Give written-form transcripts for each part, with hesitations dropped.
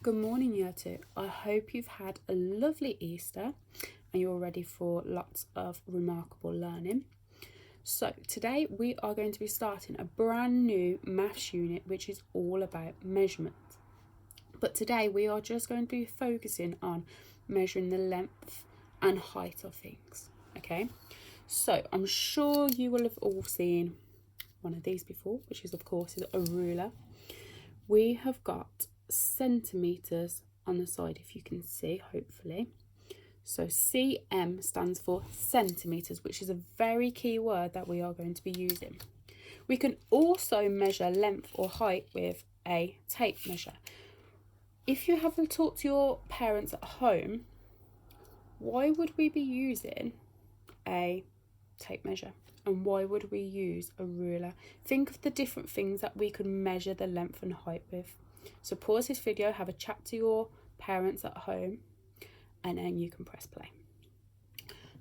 Good morning, Year 2. I hope you've had a lovely Easter and you're ready for lots of remarkable learning. So today we are going to be starting a brand new maths unit which is all about measurement. But today we are just going to be focusing on measuring the length and height of things. Okay, so I'm sure you will have all seen one of these before, which is of course a ruler. We have got centimetres on the side, if you can see, hopefully. So cm stands for centimetres, which is a very key word that we are going to be using. We can also measure length or height with a tape measure. If you haven't talked to your parents at home, why would we be using a tape measure? And why would we use a ruler? Think of the different things that we could measure the length and height with. So pause this video, have a chat to your parents at home, and then you can press play.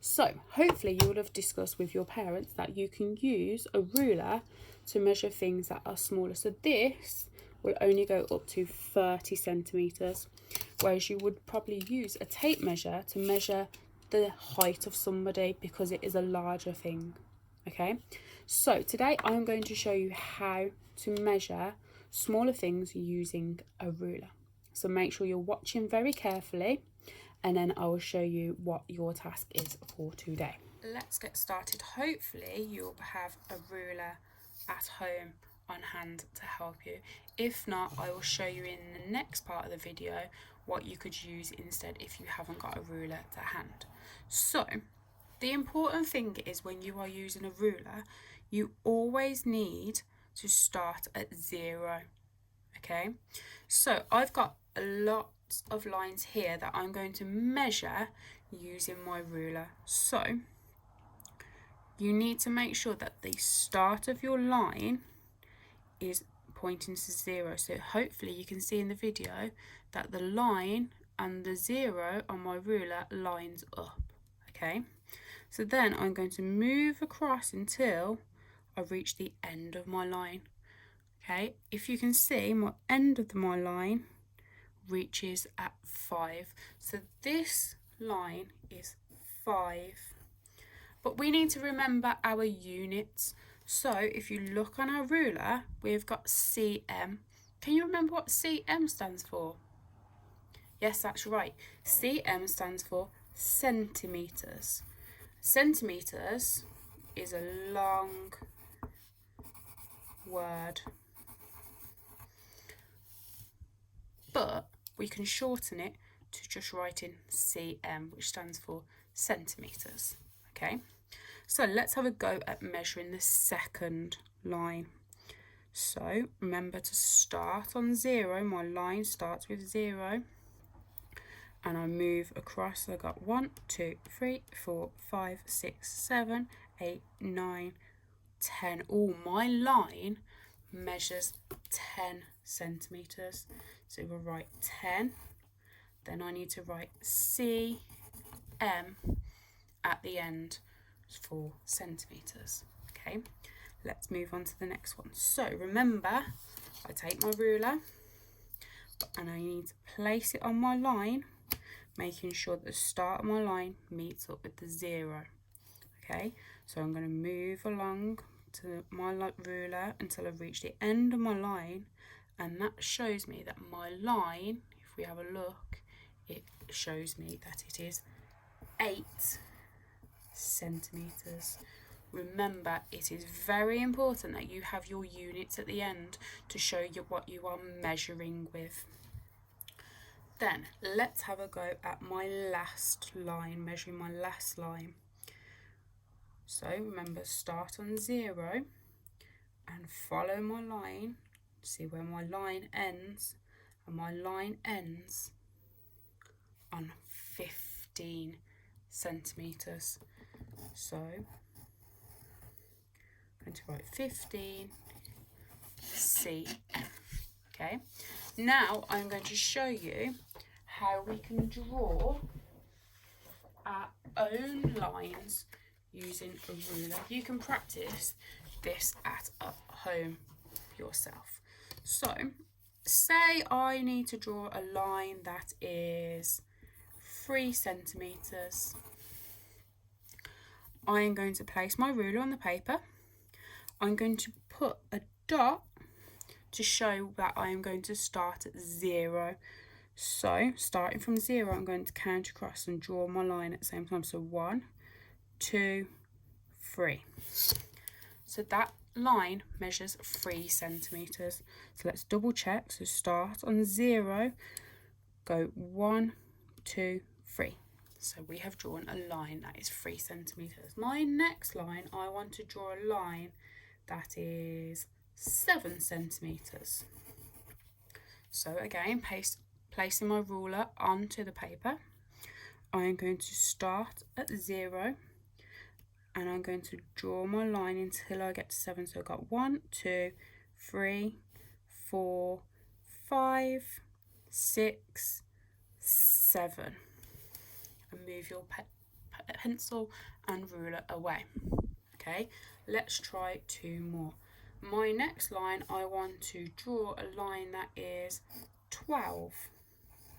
So hopefully you would have discussed with your parents that you can use a ruler to measure things that are smaller. So this will only go up to 30 centimetres, whereas you would probably use a tape measure to measure the height of somebody because it is a larger thing. Okay, so today I'm going to show you how to measure smaller things using a ruler. So make sure you're watching very carefully, and then I will show you what your task is for today. Let's get started. Hopefully you'll have a ruler at home on hand to help you. If not, I will show you in the next part of the video what you could use instead if you haven't got a ruler to hand. So the important thing is when you are using a ruler, you always need to start at 0. Okay, so I've got a lot of lines here that I'm going to measure using my ruler. So you need to make sure that the start of your line is pointing to 0. So hopefully you can see in the video that the line and the 0 on my ruler lines up. Okay, so then I'm going to move across until I reach the end of my line. Okay, if you can see, my end of my line reaches at 5. So this line is 5. But we need to remember our units. So if you look on our ruler, we've got cm. Can you remember what cm stands for? Yes, that's right. cm stands for centimetres. Centimetres is a long word, but we can shorten it to just writing cm, which stands for centimetres. Okay, so let's have a go at measuring the second line. So remember to start on 0. My line starts with 0. And I move across. So I got 1, 2, 3, 4, 5, 6, 7, 8, 9, 10. Oh, my line measures 10 centimetres. So we'll write 10. Then I need to write cm at the end for centimetres. Okay, let's move on to the next one. So remember, I take my ruler and I need to place it on my line, making sure that the start of my line meets up with the 0. Okay, so I'm going to move along to my ruler until I reach the end of my line, and that shows me that my line, if we have a look, it shows me that it is 8 centimetres. Remember, it is very important that you have your units at the end to show you what you are measuring with. Then let's have a go at my last line, measuring my last line. So remember, start on 0 and follow my line. See where my line ends, and my line ends on 15 centimetres. So I'm going to write 15 cm. Okay, now I'm going to show you how we can draw our own lines using a ruler. You can practice this at home yourself. So say I need to draw a line that is 3 centimetres. I am going to place my ruler on the paper. I'm going to put a dot to show that I am going to start at 0. So starting from 0, I'm going to count across and draw my line at the same time. So 1, 2, 3. So that line measures 3 centimetres. So let's double check. So start on 0, go 1, 2, 3. So we have drawn a line that is 3 centimetres. My next line, I want to draw a line that is 7 centimetres. So again, placing my ruler onto the paper, I am going to start at 0 and I'm going to draw my line until I get to 7. So I've got 1, 2, 3, 4, 5, 6, 7. And move your pencil and ruler away. Okay, let's try 2 more. My next line, I want to draw a line that is 12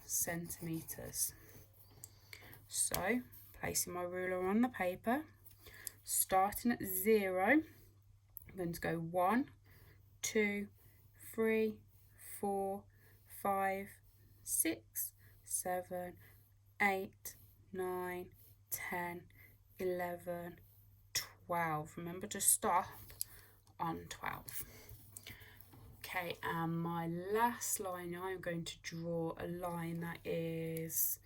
centimetres. So placing my ruler on the paper, starting at 0, I'm going to go 1, 2, 3, 4, 5, 6, 7, 8, 9, 10, 11, 12. Remember to stop on 12. Okay, and my last line, I'm going to draw a line that is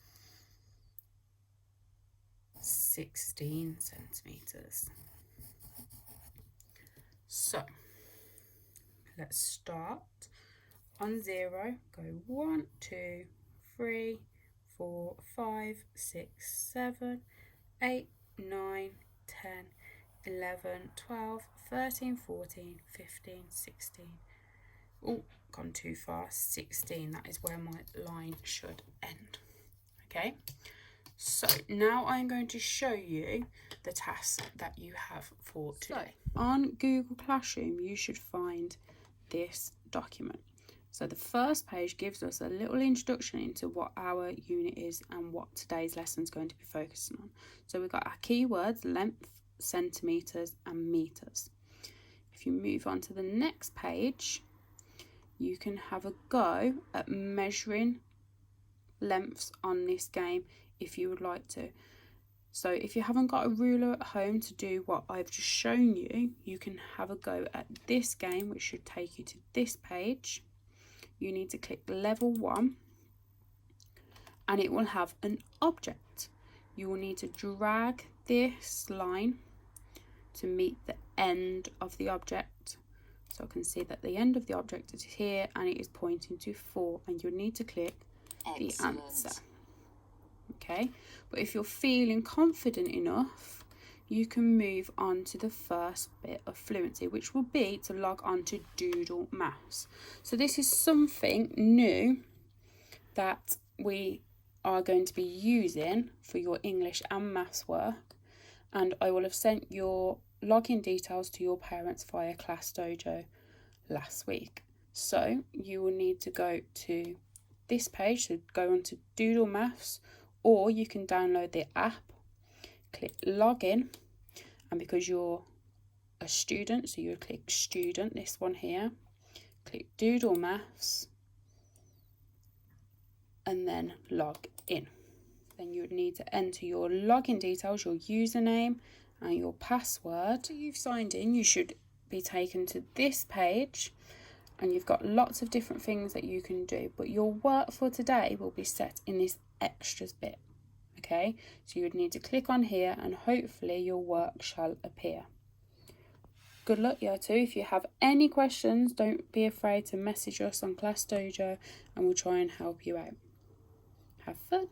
16 centimetres. So let's start on 0, go 1, 2, 3, 4, 5, 6, 7, 8, 9, 10, 11, 12, 13, 14, 15, 16. Oh, gone too far. 16, that is where my line should end. Okay, so now I'm going to show you the task that you have for today. So, on Google Classroom, you should find this document. So the first page gives us a little introduction into what our unit is and what today's lesson is going to be focusing on. So we've got our keywords, length, centimetres and metres. If you move on to the next page, you can have a go at measuring lengths on this game if you would like to. So if you haven't got a ruler at home to do what I've just shown you, you can have a go at this game, which should take you to this page. You need to click level 1 and it will have an object. You will need to drag this line to meet the end of the object. So I can see that the end of the object is here and it is pointing to 4, and you'll need to click the answer. Okay, but if you're feeling confident enough, you can move on to the first bit of fluency, which will be to log on to Doodle Maths. So this is something new that we are going to be using for your English and maths work, and I will have sent your login details to your parents via ClassDojo last week. So you will need to go to this page, so go on to Doodle Maths, or you can download the app, click login, and because you're a student, so you would click student, this one here, click Doodle Maths, and then log in. Then you would need to enter your login details, your username and your password. So you've signed in, you should be taken to this page, and you've got lots of different things that you can do, but your work for today will be set in this extras bit. Okay, so you would need to click on here and hopefully your work shall appear. Good luck, Year 2. If you have any questions, don't be afraid to message us on ClassDojo and we'll try and help you out. Have fun.